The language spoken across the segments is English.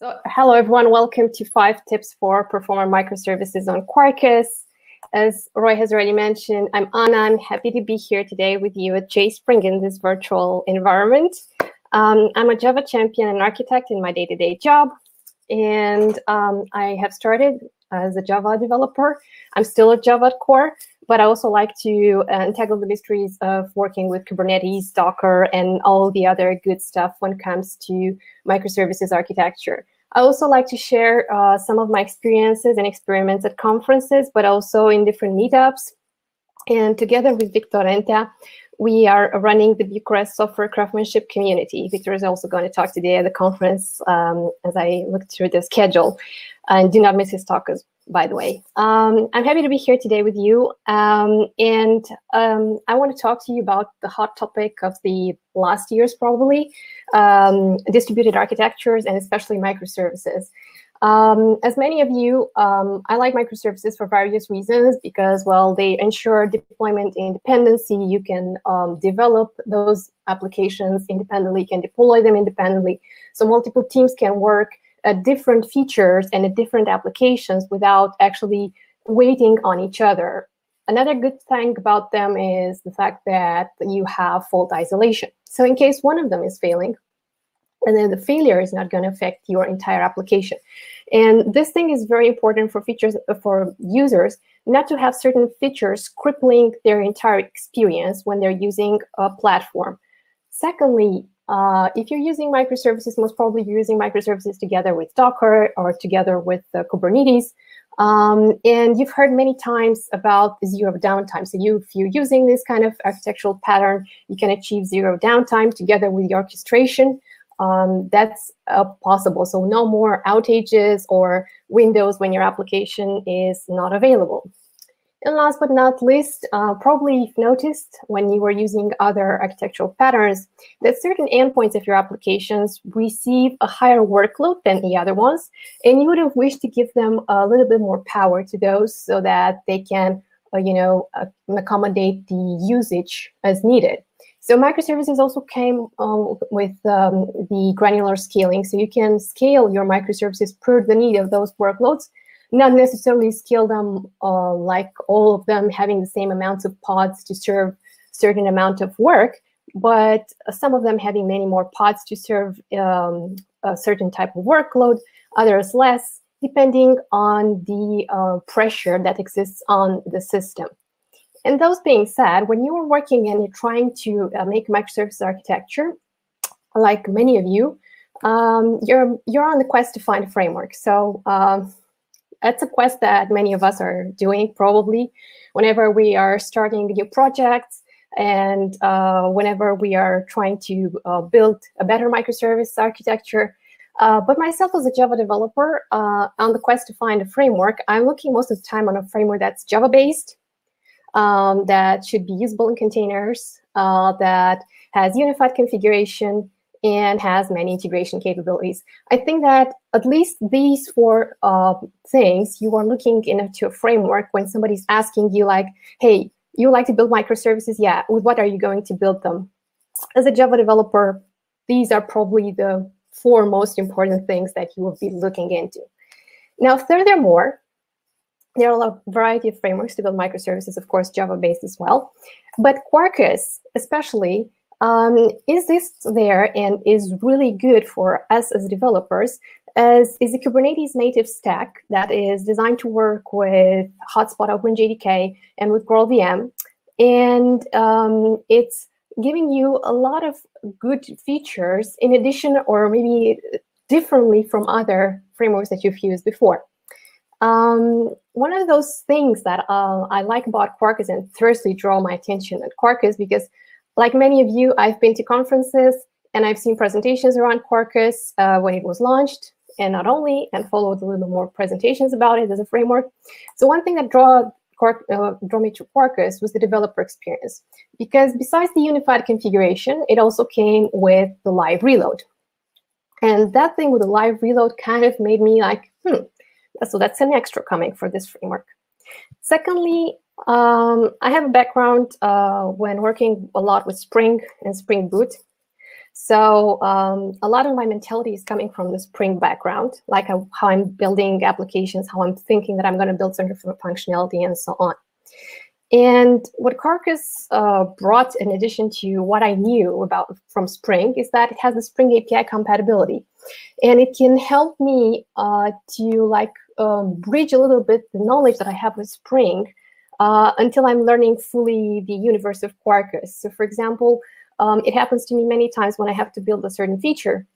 So, hello everyone, welcome to 5 tips for performant microservices on Quarkus. As Roy has already mentioned, I'm Anna. I'm happy to be here today with you at JSpring in this virtual environment. I'm a Java champion and architect in my day-to-day job, and I have started as a Java developer. I'm still a Java at core, but I also like to tackle the mysteries of working with Kubernetes, Docker, and all the other good stuff when it comes to microservices architecture. I also like to share some of my experiences and experiments at conferences, but also in different meetups. And together with Victor Renta, we are running the Bucharest Software Craftsmanship Community. Victor is also going to talk today at the conference as I looked through the schedule. And do not miss his talk, by the way. I'm happy to be here today with you. And I want to talk to you about the hot topic of the last years, probably, distributed architectures and especially microservices. As many of you, I like microservices for various reasons because, well, they ensure deployment independency. You can develop those applications independently, you can deploy them independently. So multiple teams can work at different features and at different applications without actually waiting on each other. Another good thing about them is the fact that you have fault isolation. So in case one of them is failing, and then the failure is not going to affect your entire application. And this thing is very important for users, not to have certain features crippling their entire experience when they're using a platform. Secondly, if you're using microservices, most probably you're using microservices together with Docker or together with Kubernetes. And you've heard many times about zero downtime. So if you're using this kind of architectural pattern, you can achieve zero downtime together with the orchestration. That's possible. So no more outages or windows when your application is not available. And last but not least, probably you've noticed when you were using other architectural patterns that certain endpoints of your applications receive a higher workload than the other ones, and you would have wished to give them a little bit more power to those so that they can, accommodate the usage as needed. So microservices also came with the granular scaling, so you can scale your microservices per the need of those workloads. Not necessarily scale them like all of them having the same amounts of pods to serve certain amount of work, but some of them having many more pods to serve a certain type of workload, others less, depending on the pressure that exists on the system. And those being said, when you are working and you're trying to make microservice architecture, like many of you, you're on the quest to find a framework. So that's a quest that many of us are doing probably whenever we are starting new projects and whenever we are trying to build a better microservice architecture. But myself as a Java developer, on the quest to find a framework, I'm looking most of the time on a framework that's Java-based, that should be usable in containers, that has unified configuration, and has many integration capabilities. I think that at least these 4 things, you are looking into a framework when somebody's asking you like, hey, you like to build microservices? Yeah, with what are you going to build them? As a Java developer, these are probably the 4 most important things that you will be looking into. Now, furthermore, there are a variety of frameworks to build microservices, of course, Java-based as well. But Quercus, especially, exists there and is really good for us as developers, as is a Kubernetes native stack that is designed to work with Hotspot OpenJDK and with GraalVM. And it's giving you a lot of good features in addition or maybe differently from other frameworks that you've used before. One of those things that I like about Quarkus and firstly draw my attention at Quarkus because like many of you, I've been to conferences and I've seen presentations around Quarkus when it was launched, and not only, and followed a little more presentations about it as a framework. So one thing that drew me to Quarkus was the developer experience, because besides the unified configuration, it also came with the live reload. And that thing with the live reload kind of made me like, so that's an extra coming for this framework. Secondly, I have a background when working a lot with Spring and Spring Boot. So a lot of my mentality is coming from the Spring background, like how I'm building applications, how I'm thinking that I'm going to build certain functionality, and so on. And what Quercus brought, in addition to what I knew about from Spring, is that it has the Spring API compatibility, and it can help me to bridge a little bit the knowledge that I have with Spring until I'm learning fully the universe of Quarkus. So, for example, it happens to me many times when I have to build a certain feature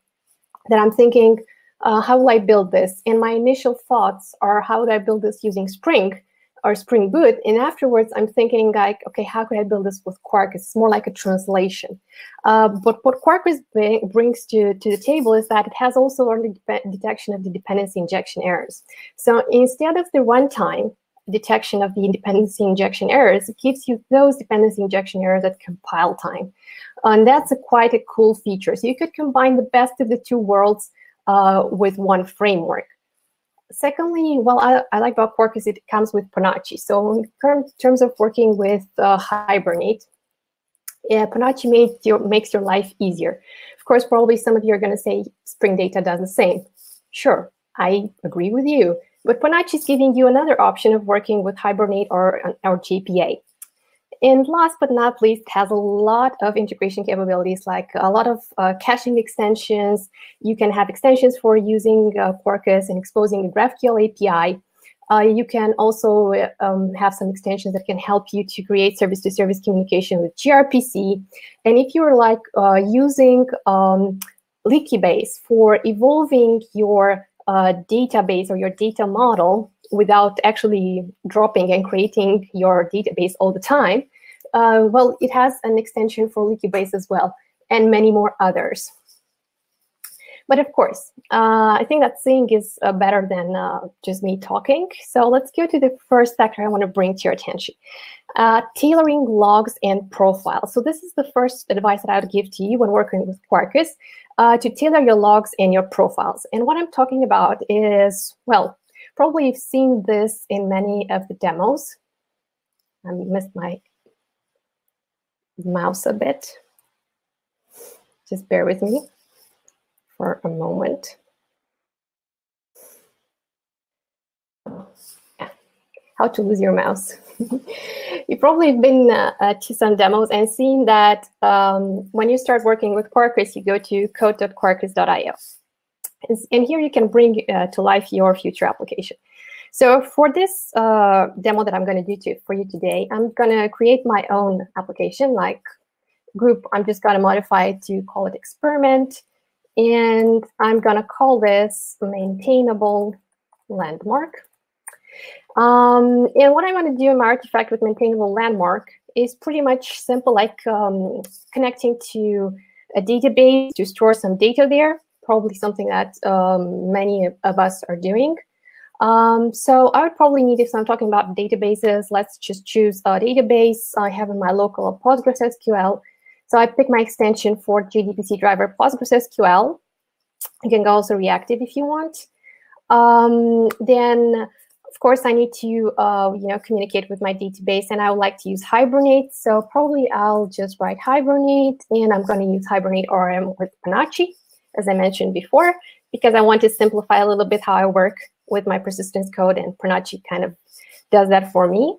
that I'm thinking, how will I build this? And my initial thoughts are, how would I build this using Spring or Spring Boot? And afterwards, I'm thinking, like, okay, how could I build this with Quarkus? It's more like a translation. But what Quarkus brings to the table is that it has also early detection of the dependency injection errors. So instead of the runtime detection of the dependency injection errors, it gives you those dependency injection errors at compile time. And that's quite a cool feature. So you could combine the best of the two worlds with one framework. Secondly, well, I like about Quarkus, it comes with Panache. So in terms of working with Hibernate, Panache makes your life easier. Of course, probably some of you are going to say Spring Data does the same. Sure, I agree with you. But Panache is giving you another option of working with Hibernate or JPA. And last but not least, has a lot of integration capabilities, like a lot of caching extensions. You can have extensions for using Quercus and exposing the Graphql API. You can also have some extensions that can help you to create service-to-service communication with gRPC. And if you're like using Liquibase for evolving your database or your data model without actually dropping and creating your database all the time, well, it has an extension for Liquibase as well, and many more others. But of course, I think that seeing is better than just me talking. So let's go to the first factor I want to bring to your attention. Tailoring logs and profiles. So this is the first advice that I would give to you when working with Quarkus, to tailor your logs and your profiles. And what I'm talking about is, well, probably you've seen this in many of the demos. I missed my mouse a bit. Just bear with me for a moment. Yeah. How to lose your mouse. You've probably been to some demos and seen that when you start working with Quarkus, you go to code.quarkus.io. And here you can bring to life your future application. So for this demo that I'm going to do for you today, I'm going to create my own application, like group. I'm just going to modify it to call it experiment. And I'm going to call this maintainable landmark. And what I want to do in my artifact with maintainable landmark is pretty much simple, like connecting to a database to store some data there, probably something that many of us are doing. So I would probably need, if I'm talking about databases, let's just choose a database I have in my local PostgreSQL. So I pick my extension for JDBC driver PostgreSQL. You can go also reactive if you want. Then, of course, I need to communicate with my database, and I would like to use Hibernate. So probably I'll just write Hibernate, and I'm going to use Hibernate ORM with Panache, as I mentioned before, because I want to simplify a little bit how I work with my persistence code, and Panache kind of does that for me.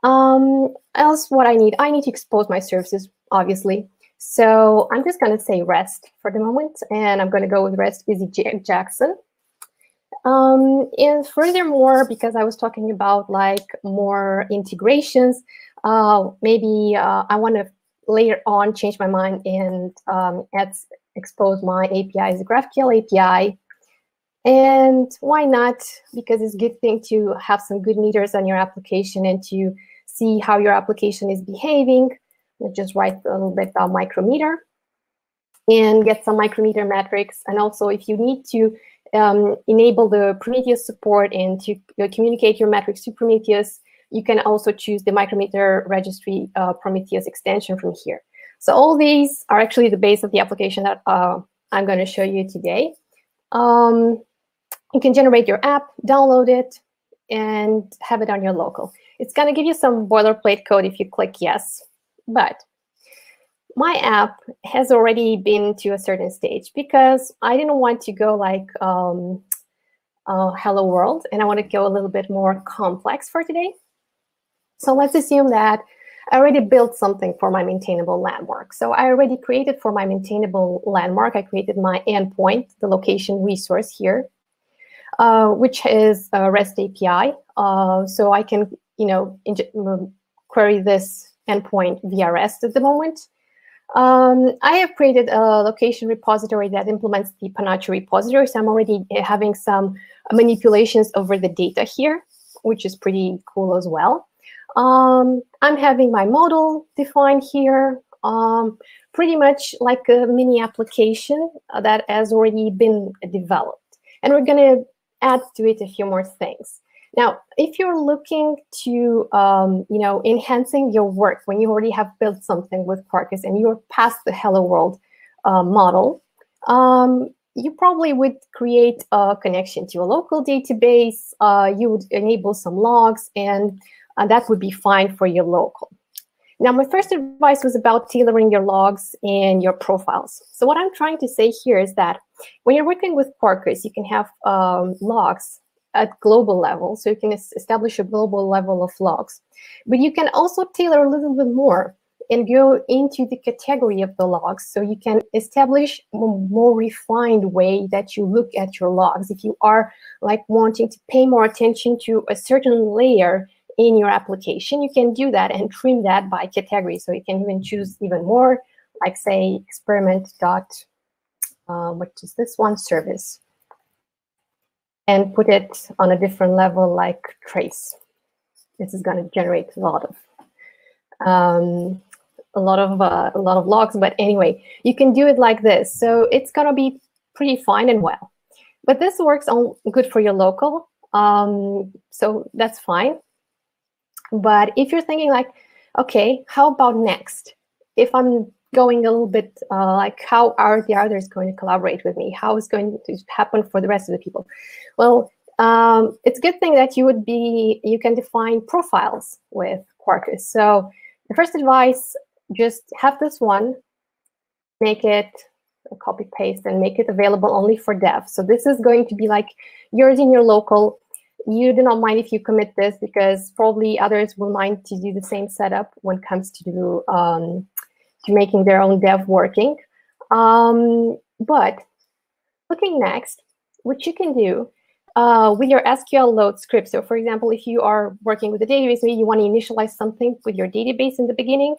Else, what I need to expose my services, obviously. So I'm just going to say REST for the moment, and I'm going to go with REST Busy Jackson. And furthermore, because I was talking about like more integrations, maybe I want to later on change my mind and expose my API as a Graphql API. And why not? Because it's a good thing to have some good meters on your application and to see how your application is behaving. Let's just write a little bit about micrometer and get some micrometer metrics. And also, if you need to enable the Prometheus support and to communicate your metrics to Prometheus, you can also choose the micrometer registry Prometheus extension from here. So all these are actually the base of the application that I'm going to show you today. You can generate your app, download it, and have it on your local. It's going to give you some boilerplate code if you click yes. But my app has already been to a certain stage because I didn't want to go like hello world, and I want to go a little bit more complex for today. So let's assume that I already built something for my maintainable landmark. So I already created for my maintainable landmark, I created my endpoint, the location resource here, which is a REST API. So I can, query this endpoint via REST at the moment. I have created a location repository that implements the Panache repository. So I'm already having some manipulations over the data here, which is pretty cool as well. I'm having my model defined here, pretty much like a mini application that has already been developed. And we're going to add to it a few more things. Now, if you're looking to, enhancing your work when you already have built something with Quercus and you're past the Hello World model, you probably would create a connection to a local database. You would enable some logs, and that would be fine for your local. Now, my first advice was about tailoring your logs and your profiles. So what I'm trying to say here is that when you're working with Quarkus, you can have logs at global level, so you can establish a global level of logs. But you can also tailor a little bit more and go into the category of the logs, so you can establish a more refined way that you look at your logs. If you are like wanting to pay more attention to a certain layer in your application, you can do that and trim that by category. So you can even choose even more, like say experiment dot, what is this one, service, and put it on a different level like trace. This is going to generate a lot of logs, but anyway, you can do it like this. So it's going to be pretty fine and well. But this works on good for your local, so that's fine. But if you're thinking like, okay, how about next? If I'm going a little bit like, how are the others going to collaborate with me? How is going to happen for the rest of the people? Well, it's a good thing that you can define profiles with Quarkus. So the first advice, just have this one, make it a copy paste and make it available only for dev. So this is going to be like yours in your local. You do not mind if you commit this, because probably others will mind to do the same setup when it comes to making their own dev working. But looking next, what you can do with your Sql Load Script. So for example, if you are working with a database, maybe you want to initialize something with your database in the beginning,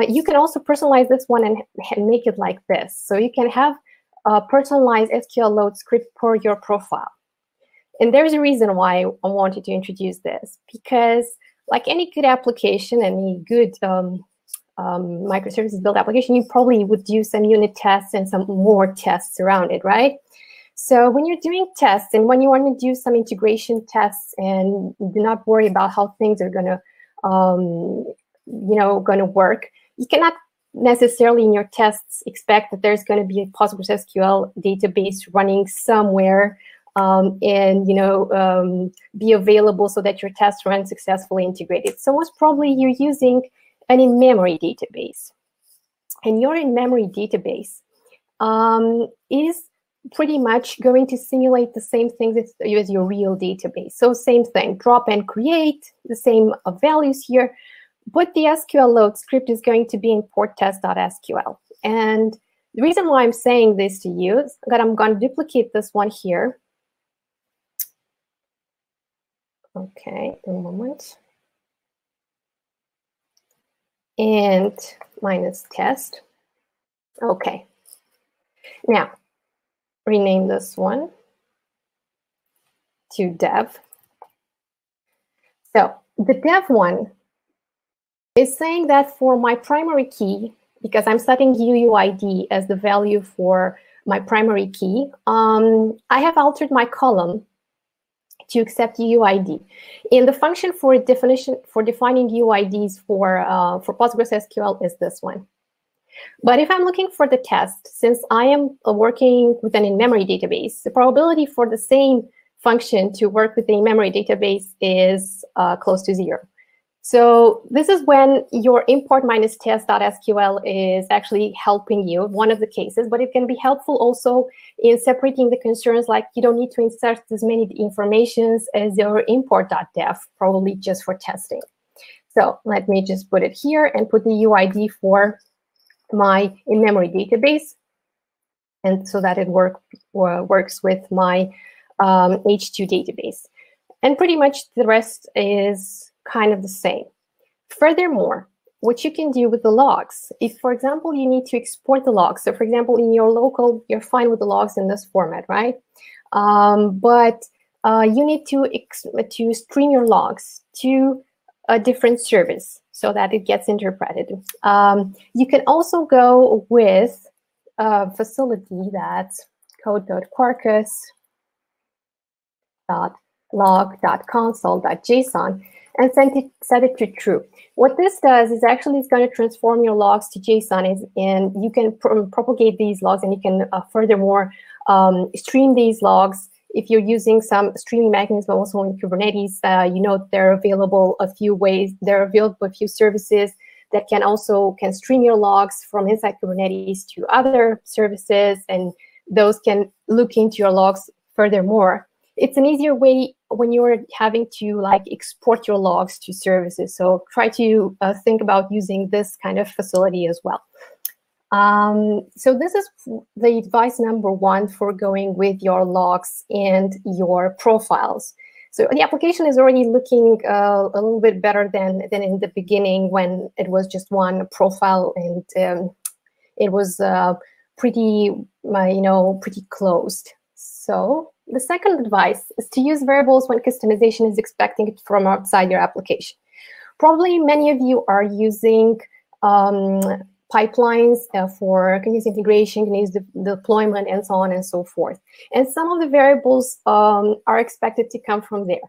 you can also personalize this one and make it like this. So you can have a personalized Sql Load Script per your profile. And there's a reason why I wanted to introduce this, because like any good application, any good microservices built application, you probably would do some unit tests and some more tests around it, right? So when you're doing tests and when you want to do some integration tests and do not worry about how things are going to work, you cannot necessarily in your tests expect that there's going to be a PostgreSQL database running somewhere and be available so that your tests run successfully integrated. So most probably you're using an in-memory database, and your in-memory database is pretty much going to simulate the same things as your real database. So same thing, drop and create, the same values here, but the Sql Load Script is going to be import test.sql. And the reason why I'm saying this to you is that I'm going to duplicate this one here. Okay, a moment. And minus test. Okay. Now, rename this one to dev. So the dev one is saying that for my primary key, because I'm setting UUID as the value for my primary key, I have altered my column to accept UUID. And the function for defining UUIDs for PostgreSQL is this one. But if I'm looking for the test, since I am working with an in-memory database, the probability for the same function to work with the in-memory database is close to 0. So this is when your import minus test.sql is actually helping you, one of the cases, but it can be helpful also in separating the concerns, like you don't need to insert as many informations as your import.def, probably just for testing. So let me just put it here and put the UID for my in-memory database, and so that it works with my H2 database. And pretty much the rest is kind of the same. Furthermore, what you can do with the logs, if, for example, you need to export the logs. So, for example, in your local, you're fine with the logs in this format, right? But you need to stream your logs to a different service so that it gets interpreted. You can also go with a facility that's code.quarkus.log.console.json and set it to true. What this does is actually it's going to transform your logs to JSON, and you can propagate these logs, and you can furthermore stream these logs. If you're using some streaming mechanism also in Kubernetes, you know they're available a few ways. They're available a few services that can stream your logs from inside Kubernetes to other services, and those can look into your logs furthermore. It's an easier way when you're having to export your logs to services. So try to think about using this kind of facility as well. So this is the advice number one for going with your logs and your profiles. So the application is already looking a little bit better than in the beginning when it was just one profile, and it was pretty closed. So the second advice is to use variables when customization is expecting it from outside your application. Probably many of you are using pipelines for continuous integration, continuous deployment, and so on and so forth. And some of the variables are expected to come from there.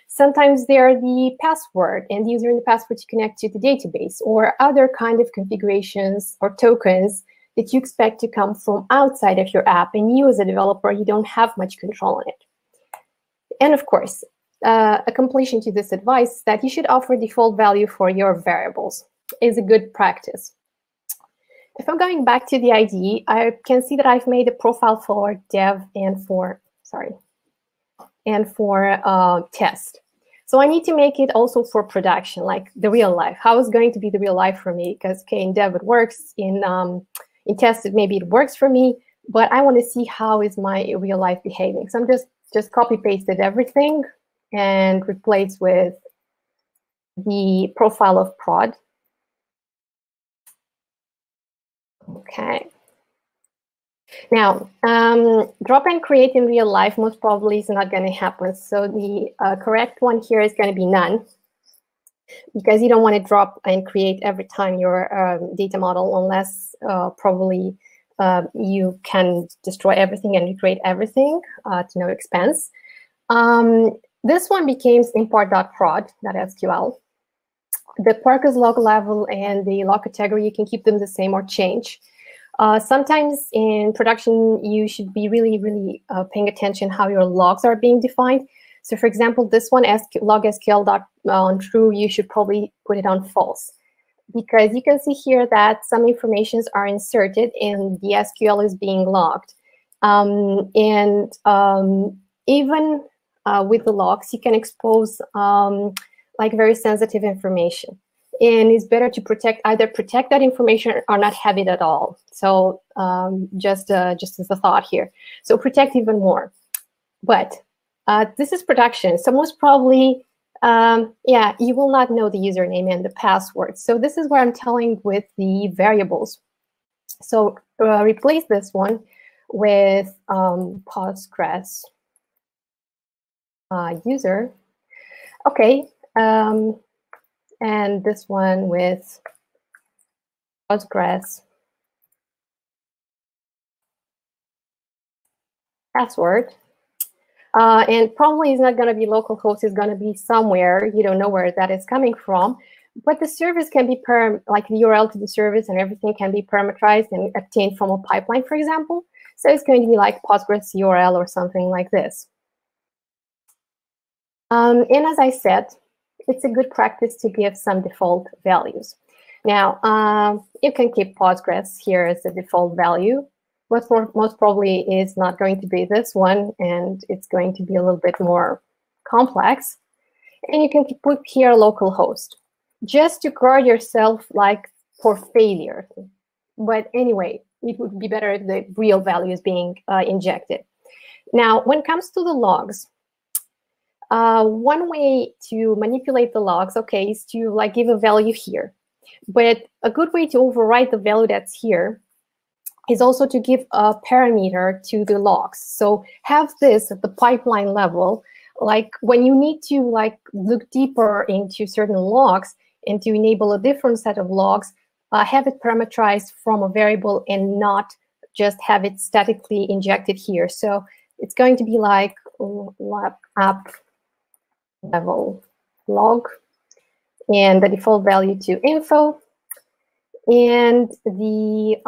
Sometimes they are the password and the user and the password to connect to the database, or other kind of configurations or tokens that you expect to come from outside of your app, and you as a developer, you don't have much control on it. And of course, a completion to this advice is that you should offer default value for your variables. Is a good practice. If I'm going back to the IDE, I can see that I've made a profile for dev and for test. So I need to make it also for production, like the real life. How is going to be the real life for me? Because in dev it works, in test maybe it works for me, but I want to see how is my real life behaving. So I'm just copy pasted everything and replace with the profile of prod. Okay. Now, drop and create in real life most probably is not going to happen. So the correct one here is going to be none, because you don't want to drop and create every time your data model, unless probably you can destroy everything and recreate everything to no expense. This one becomes import.prod.sql. The Quercus log level and the log category, you can keep them the same or change. Sometimes in production, you should be really paying attention how your logs are being defined. So for example, this one, log SQL on true, you should probably put it on false, because you can see here that some informations are inserted and the SQL is being logged. Even with the logs, you can expose very sensitive information. And it's better to either protect that information or not have it at all. So just as a thought here. So protect even more. But this is production. So most probably, you will not know the username and the password. So this is where I'm telling with the variables. So replace this one with Postgres user. Okay. And this one with Postgres password. And probably it's not going to be localhost, it's going to be somewhere, you don't know where that is coming from. But the service can be the URL to the service and everything can be parameterized and obtained from a pipeline, for example. So it's going to be like Postgres URL or something like this. And as I said, it's a good practice to give some default values. Now, you can keep Postgres here as the default value. Most probably is not going to be this one, and it's going to be a little bit more complex. And you can put here localhost, just to guard yourself like for failure. But anyway, it would be better if the real value is being injected. Now, when it comes to the logs, one way to manipulate the logs, okay, is to like give a value here. But a good way to override the value that's here is also to give a parameter to the logs. So have this at the pipeline level, like when you need to like look deeper into certain logs and to enable a different set of logs, have it parameterized from a variable and not just have it statically injected here. So it's going to be like app level log and the default value to info, and the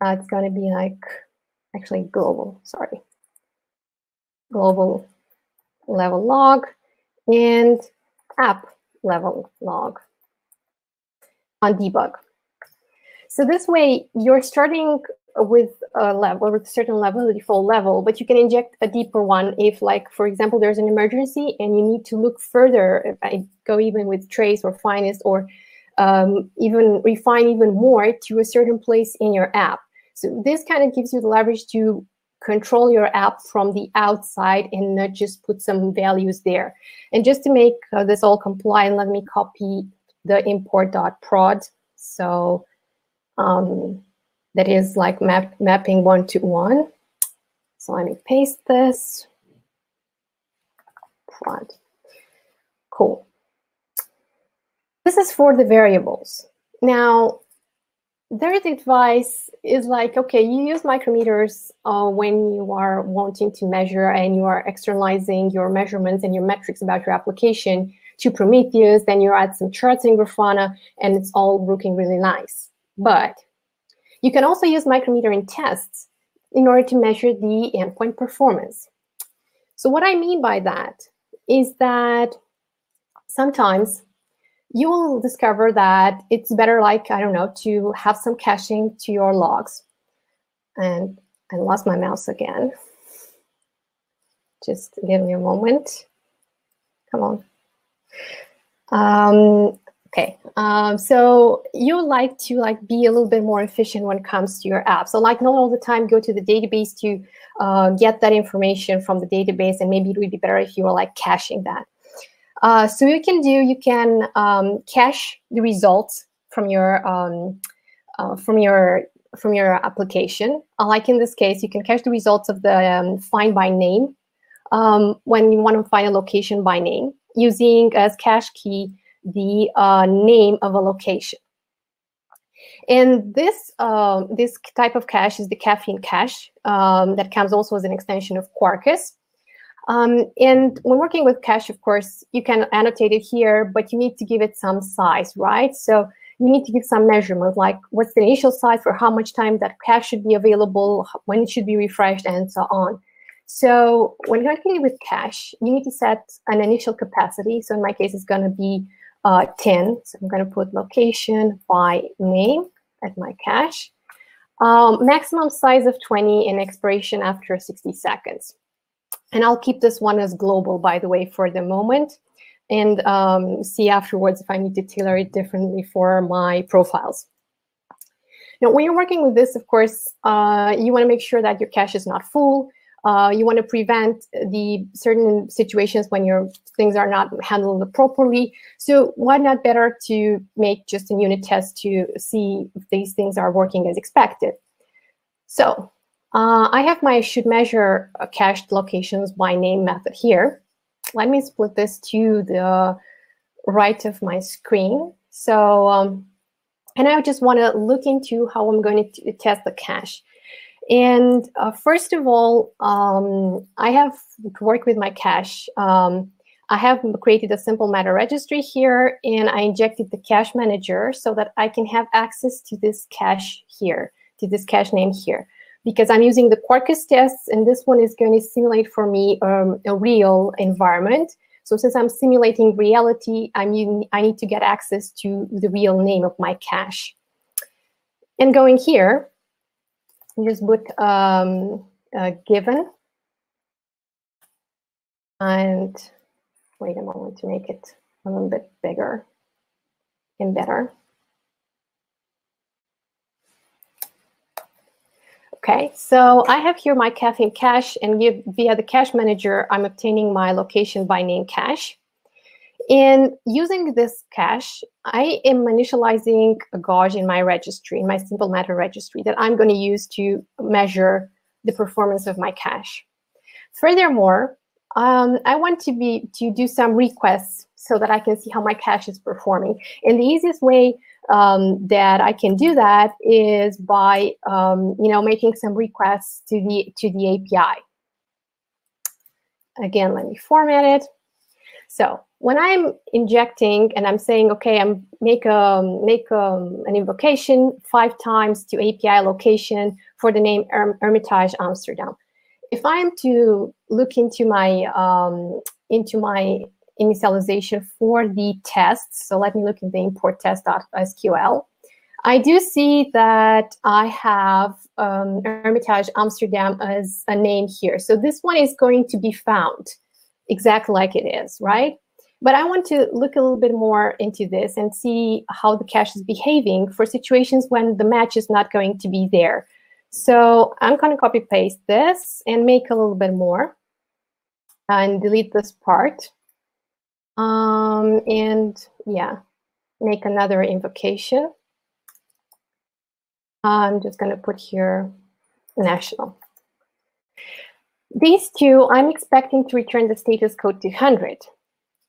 it's going to be like actually global, sorry, global level log and app level log on debug. So this way you're starting with a level, with a certain level, the default level, but you can inject a deeper one if, like, for example, there's an emergency and you need to look further. If I go even with trace or finest, or even refine even more to a certain place in your app. So this kind of gives you the leverage to control your app from the outside and not just put some values there. And just to make this all compliant, let me copy the import.prod. So that is like mapping 1-to-1. So let me paste this. Prod. Cool. This is for the variables. Now, their advice is like, okay, you use micrometers when you are wanting to measure and you are externalizing your measurements and your metrics about your application to Prometheus, then you add some charts in Grafana, and it's all looking really nice. But you can also use micrometer in tests in order to measure the endpoint performance. So what I mean by that is that sometimes you will discover that it's better, like, I don't know, to have some caching to your logs. And I lost my mouse again. Just give me a moment. Come on. Okay, so you like to be a little bit more efficient when it comes to your app. So like not all the time go to the database to get that information from the database, and maybe it would be better if you were like caching that. So you can cache the results from your application. Like in this case, you can cache the results of the find by name when you want to find a location by name, using as cache key the name of a location. And this type of cache is the caffeine cache that comes also as an extension of Quercus. And when working with cache, of course, you can annotate it here, but you need to give it some size, right? So you need to give some measurement, like what's the initial size for how much time that cache should be available, when it should be refreshed, and so on. So when you're working with cache, you need to set an initial capacity. So in my case, it's going to be 10. So I'm going to put location by name at my cache. Maximum size of 20 and expiration after 60 seconds. And I'll keep this one as global, by the way, for the moment, and see afterwards if I need to tailor it differently for my profiles. Now, when you're working with this, of course, you want to make sure that your cache is not full. You want to prevent the certain situations when your things are not handled properly. So why not better to make just a unit test to see if these things are working as expected. So I have my should measure cached locations by name method here. Let me split this to the right of my screen. So, and I just want to look into how I'm going to test the cache. And first of all, I have worked with my cache. I have created a simple meta registry here, and I injected the cache manager so that I can have access to this cache here, to this cache name here, because I'm using the Quarkus tests, and this one is going to simulate for me a real environment. So since I'm simulating reality, I need to get access to the real name of my cache. And going here, just put given, and wait a moment to make it a little bit bigger and better. Okay, so I have here my cafe cache, and via the cache manager, I'm obtaining my location by name cache. And using this cache, I am initializing a gauge in my registry, in my simple matter registry, that I'm going to use to measure the performance of my cache. Furthermore, I want to do some requests so that I can see how my cache is performing. And the easiest way that I can do that is by making some requests to the API. Again, let me format it. So when I'm injecting and I'm saying, okay, I'm make an invocation 5 times to API location for the name Hermitage Amsterdam. If I'm to look into my initialization for the tests, so let me look in the import test.sql, I do see that I have Hermitage Amsterdam as a name here. So this one is going to be found exactly like it is, right? But I want to look a little bit more into this and see how the cache is behaving for situations when the match is not going to be there. So I'm going to copy paste this and make a little bit more and delete this part. And yeah, make another invocation. I'm just going to put here national. These two, I'm expecting to return the status code to 100.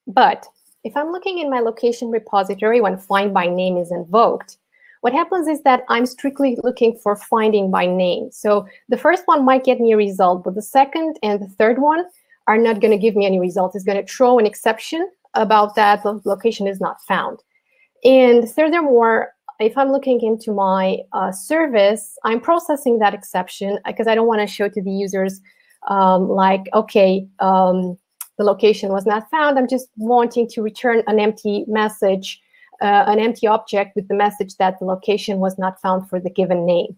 But if I'm looking in my location repository when find by name is invoked, what happens is that I'm strictly looking for finding by name. So the first one might get me a result, but the second and the third one are not going to give me any result. It's going to throw an exception about that the location is not found. And furthermore, if I'm looking into my service, I'm processing that exception because I don't want to show to the users the location was not found. I'm just wanting to return an empty message, an empty object with the message that the location was not found for the given name.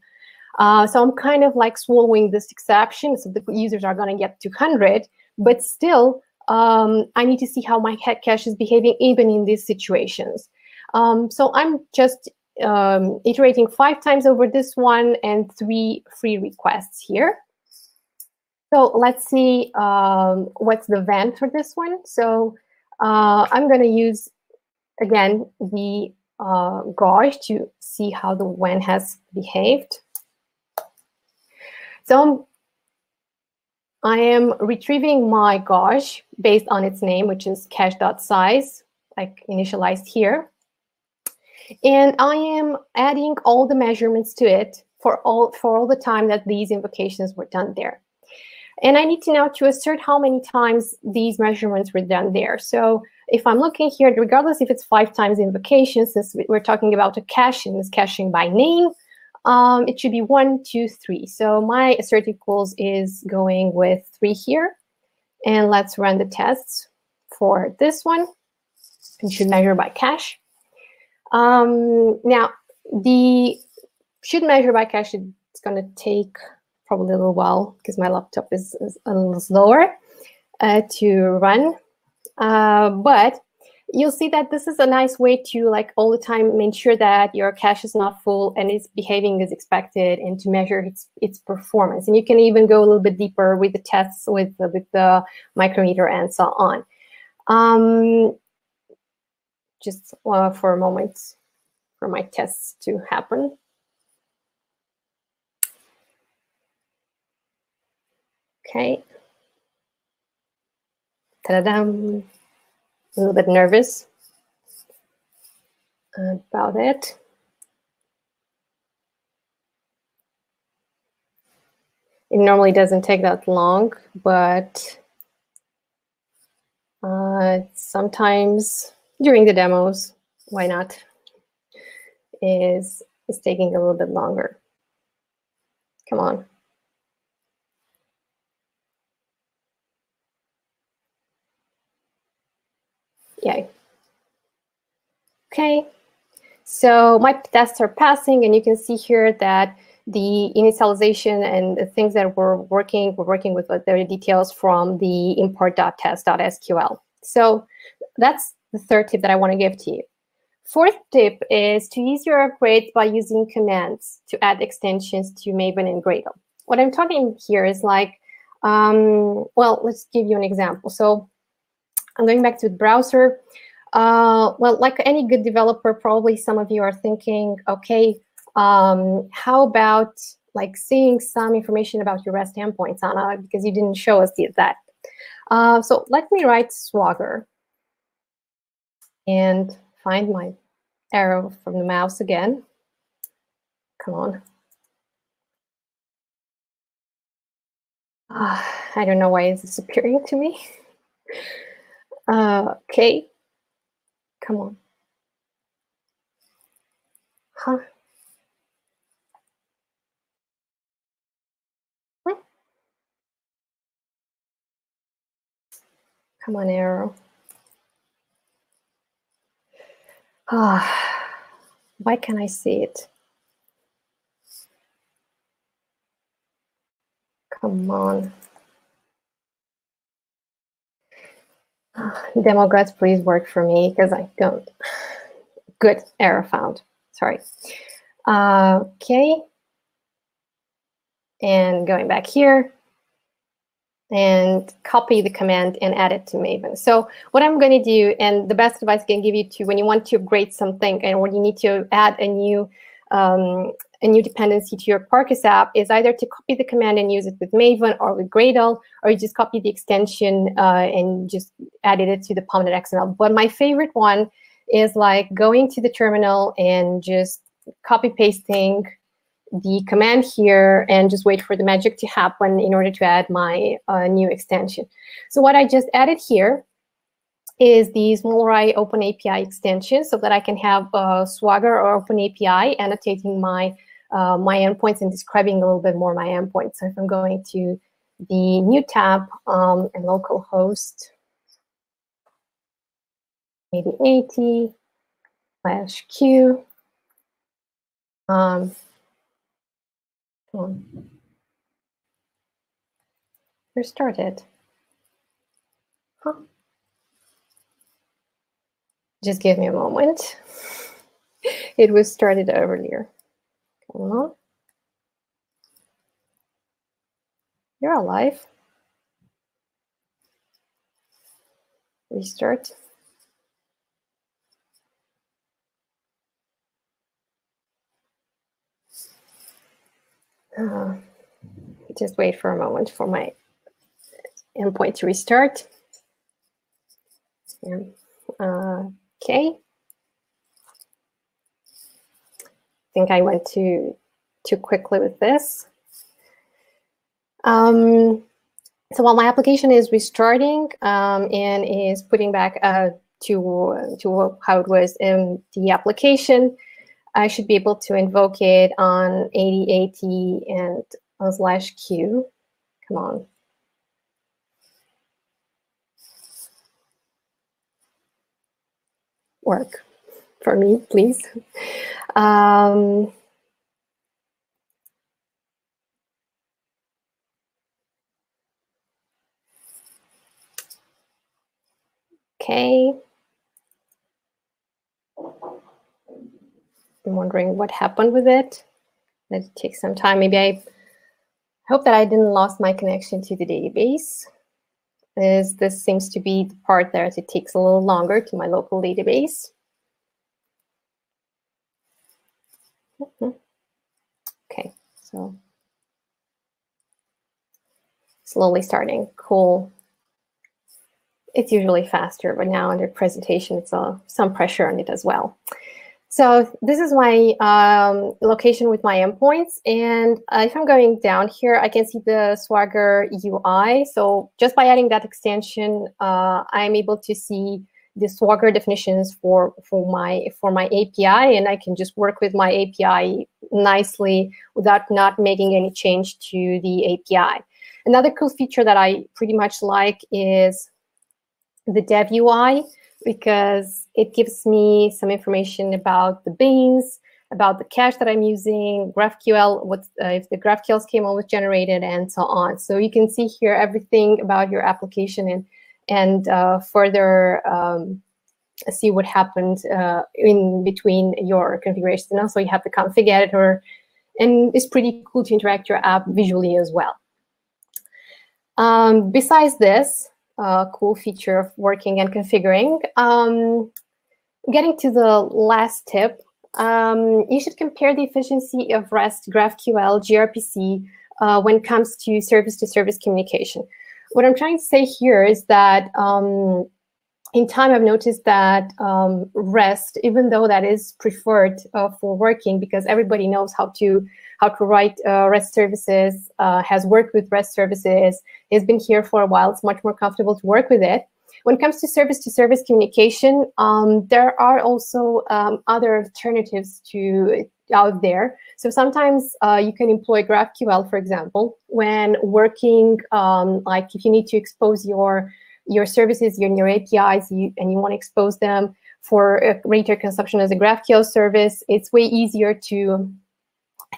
So I'm kind of like swallowing this exception, so the users are going to get to 100, but still, I need to see how my cache is behaving even in these situations. So I'm just iterating 5 times over this one and 3 free requests here. So let's see what's the event for this one. So I'm going to use, again, the gauge to see how the when has behaved. So I am retrieving my gauge based on its name, which is cache.size, like initialized here. And I am adding all the measurements to it for all the time that these invocations were done there. And I need to now to assert how many times these measurements were done there. So if I'm looking here, regardless if it's 5 times invocation, since we're talking about a caching, this caching by name, it should be 1, 2, 3. So my assert equals is going with 3 here. And let's run the tests for this one. It should measure by cache. Now, the should measure by cache, it's going to take probably a little while because my laptop is a little slower to run. But you'll see that this is a nice way to, like, all the time make sure that your cache is not full and it's behaving as expected, and to measure its performance. And you can even go a little bit deeper with the tests with the micrometer and so on. Just for a moment for my tests to happen. Okay. Ta-da-dum. A little bit nervous about it. It normally doesn't take that long, but sometimes during the demos, why not, is taking a little bit longer. Come on. Yay. Okay, so my tests are passing, and you can see here that the initialization and the things that we're working with the details from the import.test.sql. So that's the third tip that I want to give to you. Fourth tip is to use your upgrades by using commands to add extensions to Maven and Gradle. What I'm talking here is like, well, let's give you an example. So I'm going back to the browser. Well, like any good developer, probably some of you are thinking, okay, how about like seeing some information about your REST endpoints, Anna, because you didn't show us that. So let me write Swagger and find my arrow from the mouse again. Come on. I don't know why it's disappearing to me. Okay. Come on. Huh? What? Come on, arrow. Why can't I see it? Come on. Demo gods, please work for me, because I don't. Good, error found. Sorry. Okay. And going back here and copy the command and add it to Maven. So what I'm going to do, and the best advice I can give you to when you want to upgrade something and when you need to add a new dependency to your Quercus app, is either to copy the command and use it with Maven or with Gradle, or you just copy the extension and just added it to the permanent XML. But my favorite one is like going to the terminal and just copy pasting the command here and just wait for the magic to happen in order to add my new extension. So what I just added here is the small array Open API extension, so that I can have Swagger or Open API annotating my my endpoints and describing a little bit more my endpoints. So if I'm going to the new tab and localhost, maybe 80/q. Restarted. Huh. Just give me a moment. It was started earlier. Come on. You're alive. Restart. Just wait for a moment for my endpoint to restart. Okay. I think I went too quickly with this. So while my application is restarting and is putting back to how it was in the application, I should be able to invoke it on 8080 and /q. Come on. Work for me, please. Okay. I'm wondering what happened with it. Let it take some time. Maybe I hope that I didn't lost my connection to the database, as this seems to be the part that it takes a little longer to my local database. Okay, so slowly starting. Cool. It's usually faster, but now under presentation, it's some pressure on it as well. So this is my location with my endpoints. And if I'm going down here, I can see the Swagger UI. So just by adding that extension, I'm able to see the Swagger definitions for my API, and I can just work with my API nicely without not making any change to the API. Another cool feature that I pretty much like is the dev UI. because it gives me some information about the beans, about the cache that I'm using, GraphQL, if the GraphQL schema was generated, and so on. So you can see here everything about your application and further see what happened in between your configurations. And also you have the config editor, and it's pretty cool to interact your app visually as well. Besides this cool feature of working and configuring, getting to the last tip, you should compare the efficiency of REST, GraphQL, gRPC when it comes to service-to-service communication. What I'm trying to say here is that in time, I've noticed that REST, even though that is preferred for working, because everybody knows how to write REST services, has worked with REST services, has been here for a while, it's much more comfortable to work with it. When it comes to service communication, there are also other alternatives out there. So sometimes you can employ GraphQL, for example, when working, like if you need to expose your services, your APIs, and you want to expose them for greater consumption as a GraphQL service, it's way easier to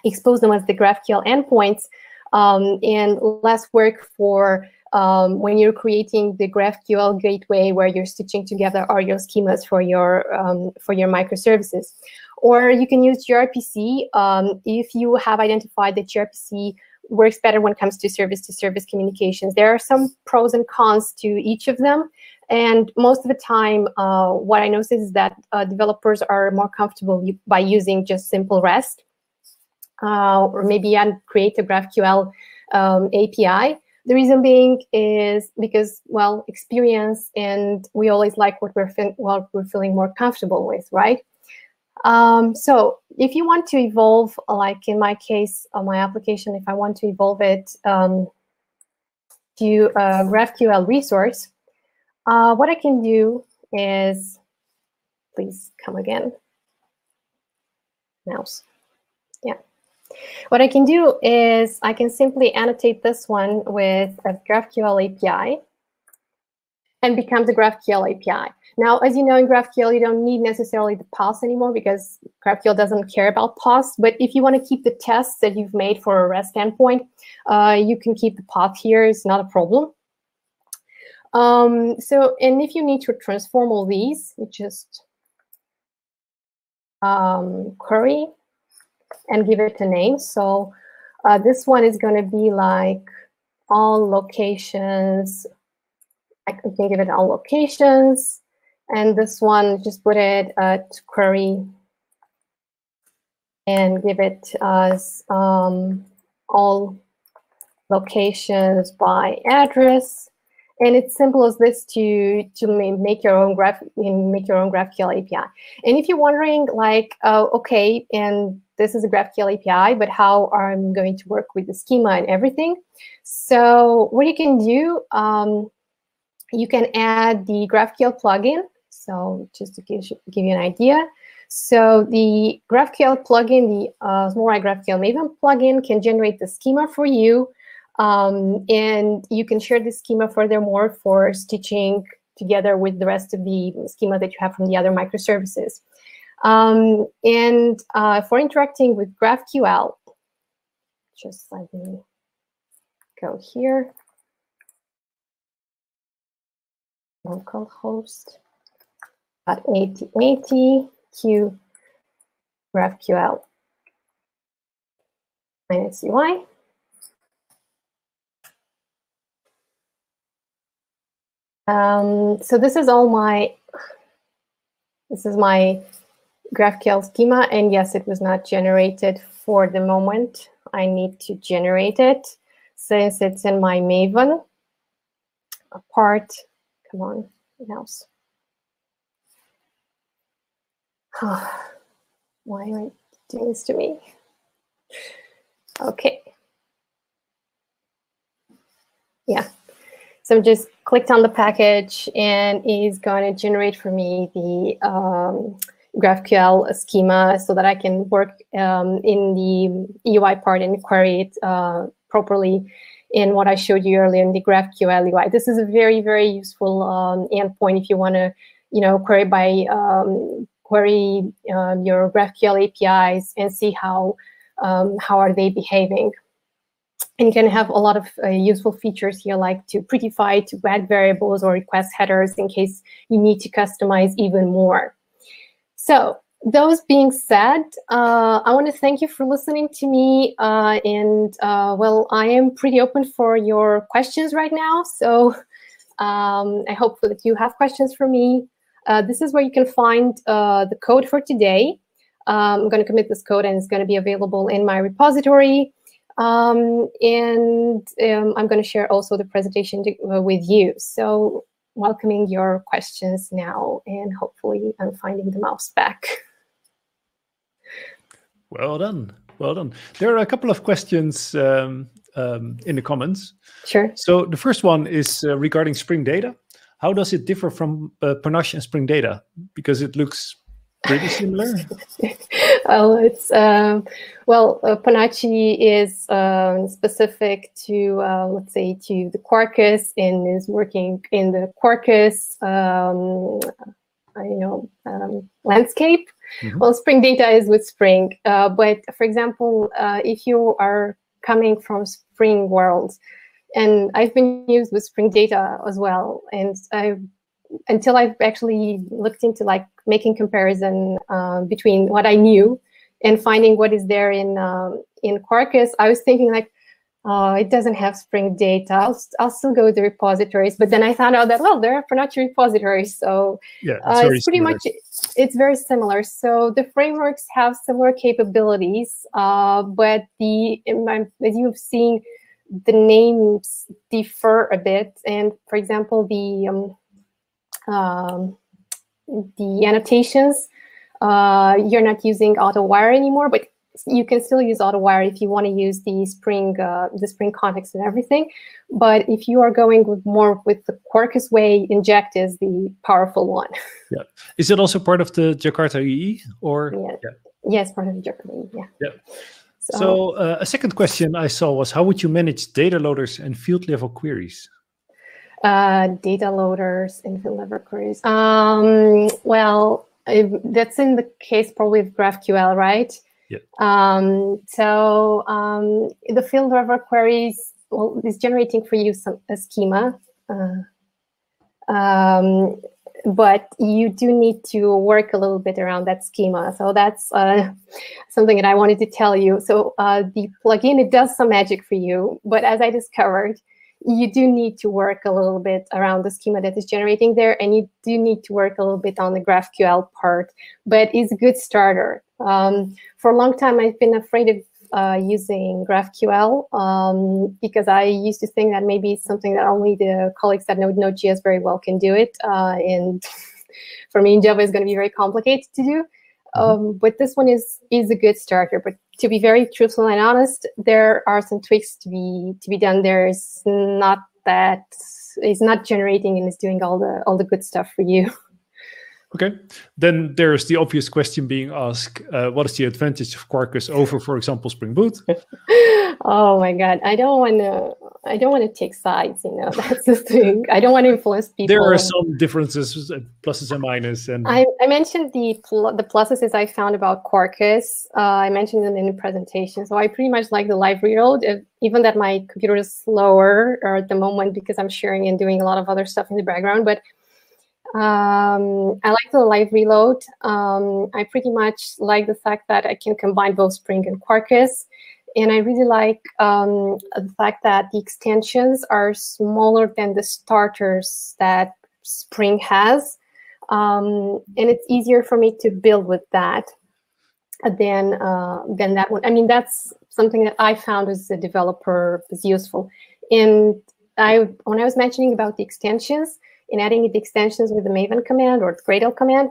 expose them as the GraphQL endpoints and less work for when you're creating the GraphQL gateway where you're stitching together all your schemas for your microservices. Or you can use gRPC if you have identified that gRPC works better when it comes to service communications. There are some pros and cons to each of them. And most of the time, what I notice is that developers are more comfortable by using just simple REST, or maybe create a GraphQL API. The reason being is because, well, experience, and we always like what we're feeling more comfortable with, right? So if you want to evolve, like in my case, my application, if I want to evolve it to a GraphQL resource, what I can do is, please come again. Mouse. Yeah. What I can do is I can simply annotate this one with a GraphQL API and become the GraphQL API. Now, as you know, in GraphQL, you don't need necessarily the paths anymore because GraphQL doesn't care about paths. But if you want to keep the tests that you've made for a REST endpoint, you can keep the path here. It's not a problem. And if you need to transform all these, you just query and give it a name. So this one is going to be like all locations. I can give it all locations. And this one, just put it at query and give it as all locations by address. And it's simple as this to make your own GraphQL API. And if you're wondering, like, okay, and this is a GraphQL API, but how I'm going to work with the schema and everything? So what you can do, you can add the GraphQL plugin. So just to give you an idea. So the GraphQL plugin, the Smallride GraphQL Maven plugin, can generate the schema for you. And you can share the schema furthermore for stitching together with the rest of the schema that you have from the other microservices. For interacting with GraphQL, just let me go here. Localhost 8080 q GraphQL -UI. So this is my GraphQL schema, and yes, it was not generated for the moment. I need to generate it since it's in my Maven part. Come on, mouse. Why am I doing this to me? Okay. Yeah. So I just clicked on the package, and it's going to generate for me the GraphQL schema so that I can work in the UI part and query it properly in what I showed you earlier in the GraphQL UI. This is a very, very useful endpoint if you want to query by query your GraphQL APIs and see how are they behaving. And you can have a lot of useful features here, like to prettify, to add variables or request headers in case you need to customize even more. So those being said, I want to thank you for listening to me. Well, I am pretty open for your questions right now. So I hope that you have questions for me. This is where you can find the code for today. I'm going to commit this code, and it's going to be available in my repository. I'm going to share also the presentation with you. So welcoming your questions now, and hopefully I'm finding the mouse back. Well done. Well done. There are a couple of questions in the comments. Sure. So the first one is regarding Spring Data. How does it differ from Panache and Spring Data? Because it looks pretty similar. Well, it's Panache is specific to let's say to the Quercus and is working in the Quercus landscape. Mm-hmm. Well, Spring Data is with Spring, but for example, if you are coming from Spring world, and I've been used with Spring Data as well, and until I've actually looked into like making comparison between what I knew and finding what is there in Quarkus, I was thinking like, oh, it doesn't have Spring Data. I'll still go with the repositories. But then I found out that, well, there are Panache repositories. So yeah, it's pretty much, it's very similar. So the frameworks have similar capabilities, but as you've seen, the names differ a bit. And for example, the annotations, you're not using AutoWire anymore, but you can still use AutoWire if you want to use the Spring context and everything. But if you are going with more with the Quercus way, inject is the powerful one. Yeah. Is it also part of the Jakarta EE or? Yeah. Yeah. Yes, part of the Jakarta EE. Yeah. Yeah. So a second question I saw was, how would you manage data loaders and field level queries? Data loaders and field level queries. Well, that's in the case probably of GraphQL, right? Yeah. The field level queries, well, is generating for you a schema. But you do need to work a little bit around that schema. So that's something that I wanted to tell you. So the plugin, it does some magic for you. But as I discovered, you do need to work a little bit around the schema that is generating there. And you do need to work a little bit on the GraphQL part. But it's a good starter. For a long time, I've been afraid of using GraphQL because I used to think that maybe it's something that only the colleagues that know Node.js very well can do it. And for me in Java, it's going to be very complicated to do. But this one is a good starter. But to be very truthful and honest, there are some tweaks to be done. There's not that it's not generating and it's doing all the good stuff for you. Okay, then there's the obvious question being asked: what is the advantage of Quarkus over, for example, Spring Boot? Oh my God, I don't want to take sides. That's the thing. I don't want to influence people. There are some differences, pluses and minuses. And I mentioned the pluses as I found about Quarkus. I mentioned them in the presentation. So I pretty much like the live reload, even that my computer is slower at the moment because I'm sharing and doing a lot of other stuff in the background, but. I like the live reload. I pretty much like the fact that I can combine both Spring and Quarkus. And I really like the fact that the extensions are smaller than the starters that Spring has. And it's easier for me to build with that than that one. I mean, that's something that I found as a developer is useful. And when I was mentioning about the extensions, and adding the extensions with the Maven command or the Gradle command.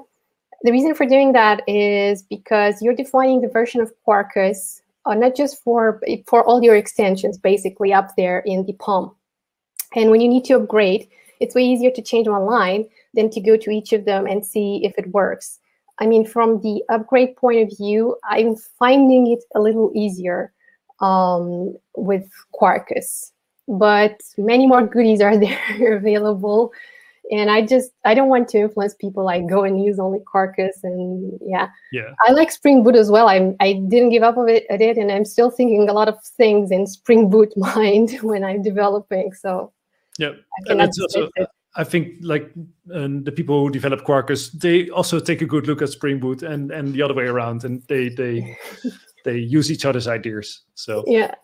The reason for doing that is because you're defining the version of Quarkus, not just for all your extensions, basically up there in the POM. And when you need to upgrade, it's way easier to change one line than to go to each of them and see if it works. I mean, from the upgrade point of view, I'm finding it a little easier with Quarkus. But many more goodies are there available. And I don't want to influence people like go and use only Quercus. And yeah, I like Spring Boot as well. I didn't give up on it, and I'm still thinking a lot of things in Spring Boot mind when I'm developing. So yeah, and it's also, I think like the people who develop Quarkus, they also take a good look at Spring Boot and the other way around, and they use each other's ideas. So yeah.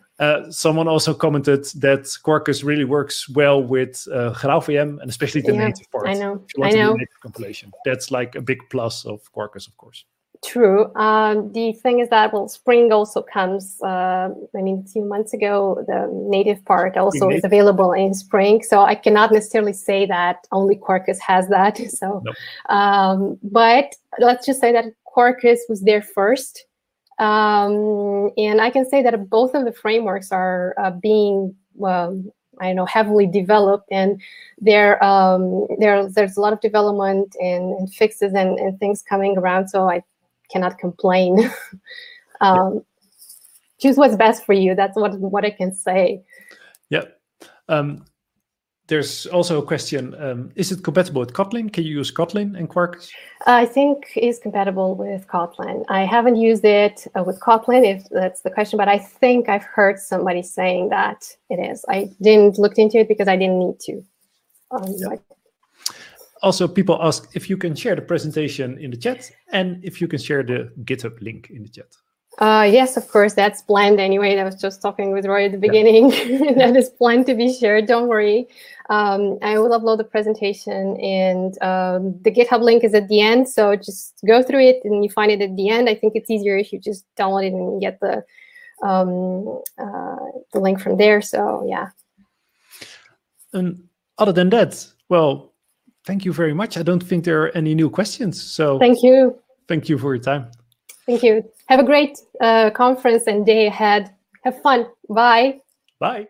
Someone also commented that Quarkus really works well with GraalVM, and especially the native part. I know. If you want to do native compilation, that's like a big plus of Quarkus, of course. True. The thing is that, well, Spring also comes, I mean, a few months ago, the native part also is available in Spring. So I cannot necessarily say that only Quercus has that. So, but let's just say that Quercus was there first. And I can say that both of the frameworks are being, I know, heavily developed, and there's a lot of development and fixes and things coming around. So I cannot complain. Choose what's best for you. That's what I can say. Yeah. There's also a question, is it compatible with Kotlin? Can you use Kotlin and Quarkus? I think it's compatible with Kotlin. I haven't used it with Kotlin, if that's the question, but I think I've heard somebody saying that it is. I didn't look into it because I didn't need to. Also, people ask if you can share the presentation in the chat and if you can share the GitHub link in the chat. Yes, of course, that's planned anyway. I was just talking with Roy at the beginning. That is planned to be shared, don't worry. I will upload the presentation, and the GitHub link is at the end, so just go through it and you find it at the end. I think it's easier if you just download it and get the link from there, so yeah. And other than that, well, thank you very much. I don't think there are any new questions, so thank you. Thank you for your time. Thank you. Have a great conference and day ahead. Have fun. Bye. Bye.